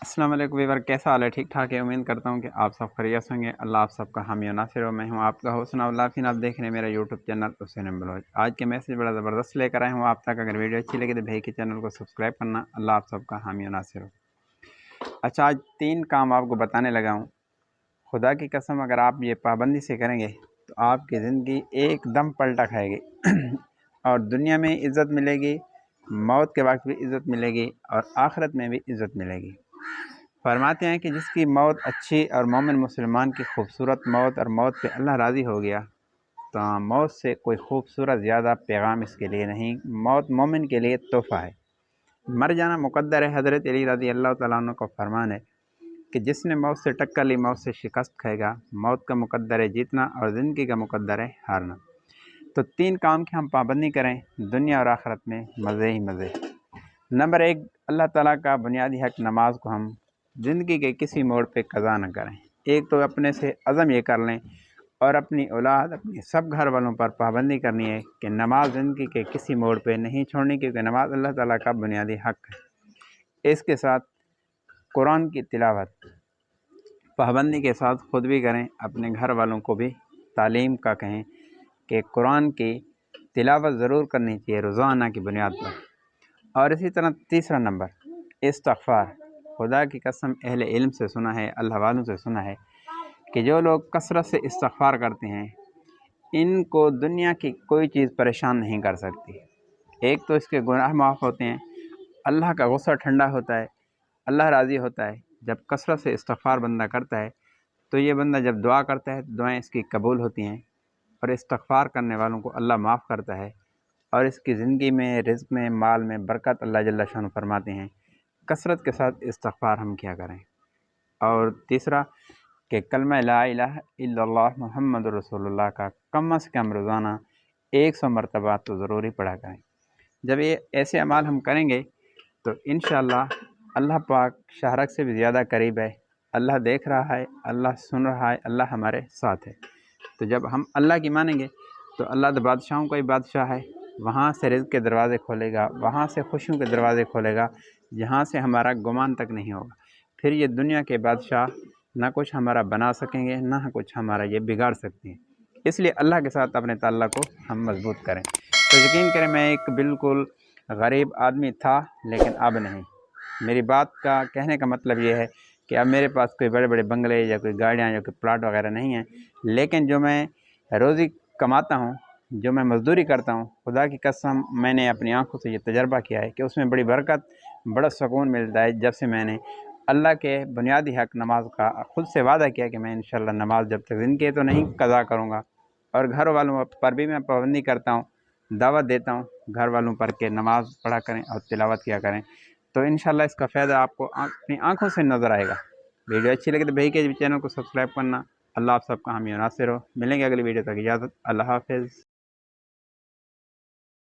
अस्सलाम वालेकुम वीवर, कैसा हाल है? ठीक ठाक है। उम्मीद करता हूँ कि आप सब खैरियत होंगे। अल्लाह आप सबका हामी और नासिर हो। मैं हूँ आपका होस्ट नवलाफिन। आप देख रहे हैं मेरा यूट्यूब चैनल हुसैन ब्लॉग। आज के मैसेज बड़ा ज़बरदस्त लेकर आए हूँ आप तक। अगर वीडियो अच्छी लगे तो भाई के चैनल को सब्सक्राइब करना। अल्लाह आप सबका हामी और नासिर हो। अच्छा, आज 3 काम आपको बताने लगा हूँ। खुदा की कसम, अगर आप ये पाबंदी से करेंगे तो आपकी ज़िंदगी एकदम पलटा खाएगी और दुनिया में इज़्ज़त मिलेगी, मौत के वक्त भी इज़्ज़त मिलेगी और आखिरत में भी इज़्ज़त मिलेगी। फरमाते हैं कि जिसकी मौत अच्छी और मोमिन मुसलमान की खूबसूरत मौत और मौत पे अल्लाह राज़ी हो गया, तो मौत से कोई खूबसूरत ज़्यादा पैगाम इसके लिए नहीं। मौत मोमिन के लिए तोहफ़ा है, मर जाना मुक़द्दर है। हज़रत अली रज़ी अल्लाह तआला अन्हु का फरमान है कि जिसने मौत से टक्कर ली मौत से शिकस्त खाएगा। मौत का मुक़द्दर है जीतना और ज़िंदगी का मुक़द्दर है हारना। तो 3 काम की हम पाबंदी करें, दुनिया और आखिरत में मज़े ही मज़े। नंबर 1, अल्लाह ताला का बुनियादी हक़ नमाज को हम ज़िंदगी के किसी मोड़ पे कज़ा न करें। एक तो अपने से अज़म ये कर लें और अपनी औलाद, अपने सब घर वालों पर पाबंदी करनी है कि नमाज ज़िंदगी के किसी मोड़ पे नहीं छोड़नी, क्योंकि नमाज अल्लाह ताला का बुनियादी हक़ है। इसके साथ कुरान की तिलावत पाबंदी के साथ ख़ुद भी करें, अपने घर वालों को भी तालीम का कहें कि कुरान की तिलावत ज़रूर करनी चाहिए रोज़ाना की बुनियाद पर। और इसी तरह तीसरा नंबर, इस्तिग़फ़ार। खुदा की कसम, अहले इल्म से सुना है, अल्लाह वालों से सुना है कि जो लोग कसरत से इस्तिग़फ़ार करते हैं, इनको दुनिया की कोई चीज़ परेशान नहीं कर सकती। एक तो इसके गुनाह माफ़ होते हैं, अल्लाह का गुस्सा ठंडा होता है, अल्लाह राज़ी होता है। जब कसरत से इस्तिग़फ़ार बंदा करता है तो ये बंदा जब दुआ करता है तो दुआएँ इसकी कबूल होती हैं और इस्तिग़फ़ार करने वालों को अल्लाह माफ़ करता है और इसकी ज़िंदगी में, रिज़्क़ में, माल में बरकत अल्लाह जल्ल शान फरमाते हैं। कसरत के साथ इस्तिग़फ़ार हम किया करें। और तीसरा कि कलमा ला इलाहा इल्लल्लाह मुहम्मदुर रसूलुल्लाह का कम से कम रोज़ाना 100 मरतबा तो ज़रूर ही पढ़ा करें। जब ये ऐसे अमाल हम करेंगे तो इंशाअल्लाह अल्लाह पाक शाहरग से भी ज़्यादा करीब है। अल्लाह देख रहा है, अल्लाह सुन रहा है, अल्लाह हमारे साथ है। तो जब हम अल्लाह की मानेंगे तो अल्लाह तो बादशाहों का ही बादशाह है। वहाँ से रिज़्क़ के दरवाज़े खोलेगा, वहाँ से खुशियों के दरवाज़े खोलेगा, जहाँ से हमारा गुमान तक नहीं होगा। फिर ये दुनिया के बादशाह ना कुछ हमारा बना सकेंगे, ना कुछ हमारा ये बिगाड़ सकते हैं। इसलिए अल्लाह के साथ अपने ताल्लुक़ को हम मज़बूत करें। तो यकीन करें, मैं एक बिल्कुल गरीब आदमी था, लेकिन अब नहीं। मेरी बात का कहने का मतलब ये है कि अब मेरे पास कोई बड़े बड़े बंगले या कोई गाड़ियाँ या कोई प्लाट वगैरह नहीं हैं, लेकिन जो मैं रोज़ी कमाता हूँ, जो मैं मज़दूरी करता हूँ, खुदा की कसम मैंने अपनी आँखों से ये तजर्बा किया है कि उसमें बड़ी बरकत, बड़ा सुकून मिलता है। जब से मैंने अल्लाह के बुनियादी हक़ नमाज का ख़ुद से वादा किया कि मैं इंशाअल्लाह नमाज जब तक ज़िंदगी है तो नहीं कज़ा करूँगा, और घर वालों पर भी मैं पाबंदी करता हूँ, दावत देता हूँ घर वालों पर कि नमाज़ पढ़ा करें और तिलावत किया करें। तो इंशाअल्लाह इसका फ़ायदा आपको अपनी आँखों से नज़र आएगा। वीडियो अच्छी लगे तो भाई के चैनल को सब्सक्राइब करना। अल्लाह आप सबका हामी और नासिर हो। मिलेंगे अगली वीडियो तक, इजाज़त। अल्लाह हाफ़िज़।